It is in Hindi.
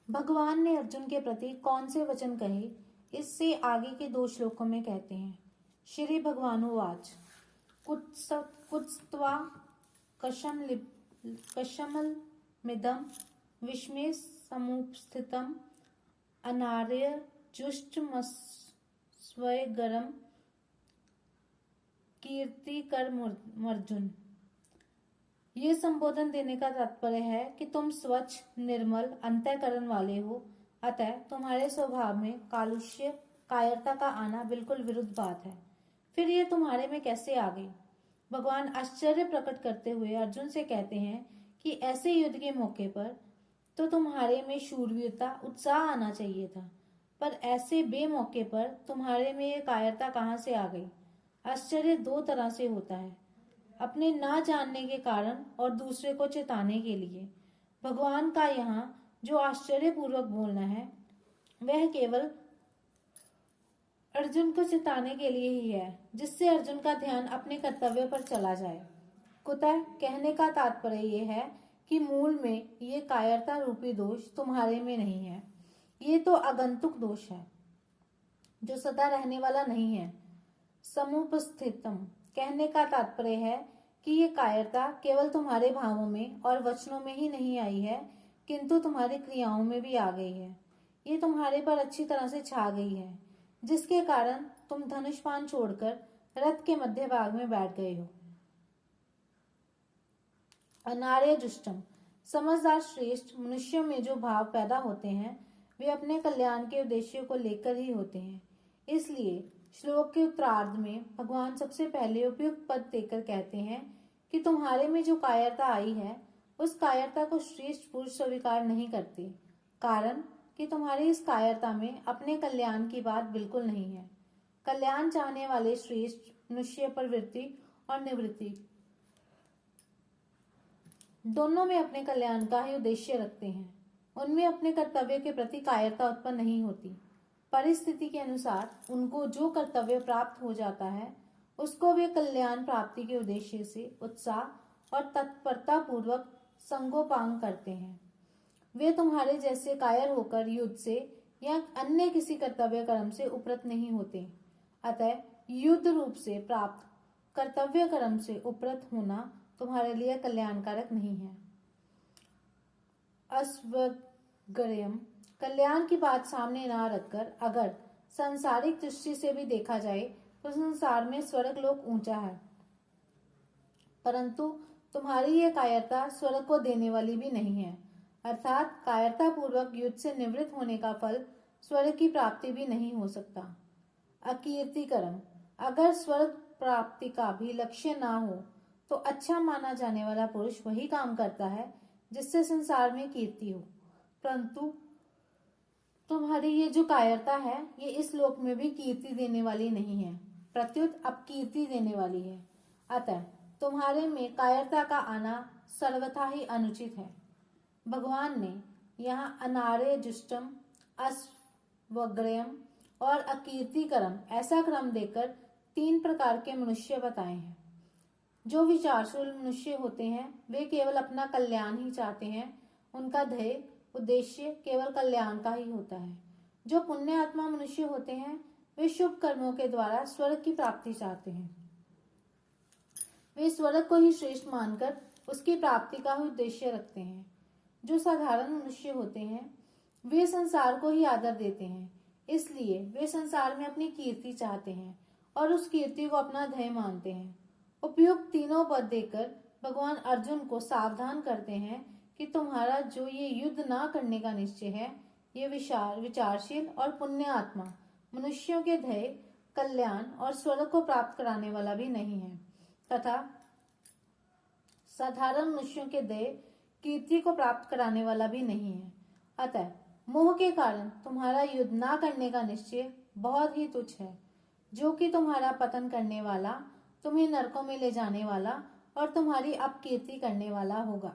भगवान ने अर्जुन के प्रति कौन से वचन कहे, इससे आगे के 2 श्लोकों में कहते हैं। श्री भगवानुवाच कुत्स्त्वा कशमलमिदं विस्मये समुपस्थितम् अनार्य जुष्टमस्वयगरं कीर्तिकरमर्जुन। ये संबोधन देने का तात्पर्य है कि तुम स्वच्छ निर्मल अंतःकरण वाले हो, अतः तुम्हारे स्वभाव में कालुष्य कायरता का आना बिल्कुल विरुद्ध बात है। फिर ये तुम्हारे में कैसे आ गई? भगवान आश्चर्य प्रकट करते हुए अर्जुन से कहते हैं कि ऐसे युद्ध के मौके पर तो तुम्हारे में शूरवीरता उत्साह आना चाहिए था, पर ऐसे बेमौके पर तुम्हारे में ये कायरता कहाँ से आ गई? आश्चर्य 2 तरह से होता है, अपने ना जानने के कारण और दूसरे को चेताने के लिए। भगवान का यहाँ जो आश्चर्यपूर्वक बोलना है वह केवल अर्जुन को चेताने के लिए ही है, जिससे अर्जुन का ध्यान अपने कर्तव्य पर चला जाए। कुतः कहने का तात्पर्य ये है कि मूल में ये कायरता रूपी दोष तुम्हारे में नहीं है। ये तो आगंतुक दोष है जो सदा रहने वाला नहीं है। समुपस्थितम कहने का तात्पर्य है कि ये कायरता केवल तुम्हारे भावों में और वचनों में ही नहीं आई है, किंतु तुम्हारी क्रियाओं में भी आ गई है। ये तुम्हारे पर अच्छी तरह से छा गई है, जिसके कारण तुम धनुष्पान छोड़कर रथ के मध्य भाग में बैठ गए हो। अनार्य जुष्टम समझदार श्रेष्ठ मनुष्यों में जो भाव पैदा होते हैं वे अपने कल्याण के उद्देश्य को लेकर ही होते हैं। इसलिए श्लोक के उत्तरार्ध में भगवान सबसे पहले उपयुक्त पद देकर कहते हैं कि तुम्हारे में जो कायरता आई है उस कायरता को श्रेष्ठ पुरुष स्वीकार नहीं करते, कारण कि तुम्हारी इस कायरता में अपने कल्याण की बात बिल्कुल नहीं है। कल्याण चाहने वाले श्रेष्ठ मनुष्य प्रवृत्ति और निवृत्ति दोनों में अपने कल्याण का ही उद्देश्य रखते हैं। उनमें अपने कर्तव्य के प्रति कायरता उत्पन्न नहीं होती। परिस्थिति के अनुसार उनको जो कर्तव्य प्राप्त हो जाता है उसको वे कल्याण प्राप्ति के उद्देश्य से उत्साह और तत्परता पूर्वक संगोपांग करते हैं। वे तुम्हारे जैसे कायर होकर युद्ध से या अन्य किसी कर्तव्य कर्म से उपरत नहीं होते। अतः युद्ध रूप से प्राप्त कर्तव्य कर्म से उपरत होना तुम्हारे लिए कल्याणकारक नहीं है। अस्वग्रयम कल्याण की बात सामने ना रखकर अगर सांसारिक दृष्टि से भी देखा जाए तो संसार में स्वर्ग लोक ऊंचा है, परंतु तुम्हारी ये कायरता स्वर्ग को देने वाली भी नहीं है। अर्थात कायरता पूर्वक युद्ध से निवृत्त होने का फल स्वर्ग की प्राप्ति भी नहीं हो सकता। अकीर्तिकरम अगर स्वर्ग प्राप्ति का भी लक्ष्य ना हो तो अच्छा माना जाने वाला पुरुष वही काम करता है जिससे संसार में कीर्ति हो, परंतु तुम्हारी ये जो कायरता है ये इस लोक में भी कीर्ति देने वाली नहीं है, प्रत्युत अपकीर्ति देने वाली है। अतः तुम्हारे में कायरता का आना सर्वथा ही अनुचित है। भगवान ने यहाँ अनार्य जुष्टम अस्वग्रयम और अकीर्तिकरम ऐसा क्रम देकर 3 प्रकार के मनुष्य बताए हैं। जो विचारशील मनुष्य होते हैं वे केवल अपना कल्याण ही चाहते हैं, उनका ध्येय उद्देश्य केवल कल्याण का ही होता है। जो पुण्य आत्मा मनुष्य होते हैं वे शुभ कर्मों के द्वारा स्वर्ग की प्राप्ति चाहते हैं। वे स्वर्ग को ही श्रेष्ठ मानकर उसकी प्राप्ति का ही उद्देश्य रखते हैं। जो साधारण मनुष्य होते हैं वे संसार को ही आदर देते हैं, इसलिए वे संसार में अपनी कीर्ति चाहते हैं और उस कीर्ति को अपना ध्येय मानते हैं। उपयुक्त तीनों पद देकर भगवान अर्जुन को सावधान करते हैं कि तुम्हारा जो ये युद्ध ना करने का निश्चय है ये विचारशील और पुण्य आत्मा मनुष्यों के ध्येय कल्याण और स्वर्ग को प्राप्त कराने वाला भी नहीं है, तथा साधारण मनुष्यों के ध्येय कीर्ति को प्राप्त कराने वाला भी नहीं है। अतः मोह के कारण तुम्हारा युद्ध ना करने का निश्चय बहुत ही तुच्छ है, जो कि तुम्हारा पतन करने वाला, तुम्हें नरकों में ले जाने वाला और तुम्हारी अपकीर्ति करने वाला होगा।